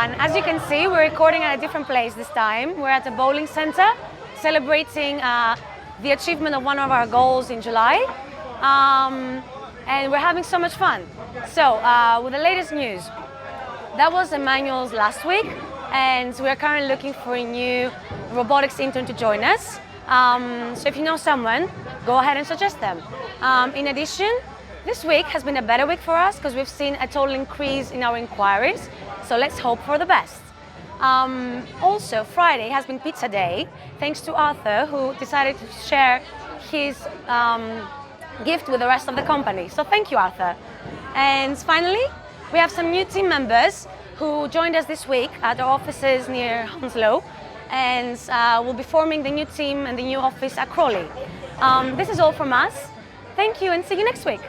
fun. As you can see, we're recording at a different place this time. We're at the bowling center, celebrating the achievement of one of our goals in July. And we're having so much fun. So, with the latest news, that was Emmanuel's last week, and we're currently looking for a new robotics intern to join us. So if you know someone, go ahead and suggest them. In addition, this week has been a better week for us because we've seen a total increase in our inquiries. So let's hope for the best. Also, Friday has been pizza day, thanks to Arthur, who decided to share his gift with the rest of the company. So thank you, Arthur. And finally, we have some new team members who joined us this week at our offices near Hounslow, and we'll be forming the new team and the new office at Crawley. This is all from us. Thank you and see you next week.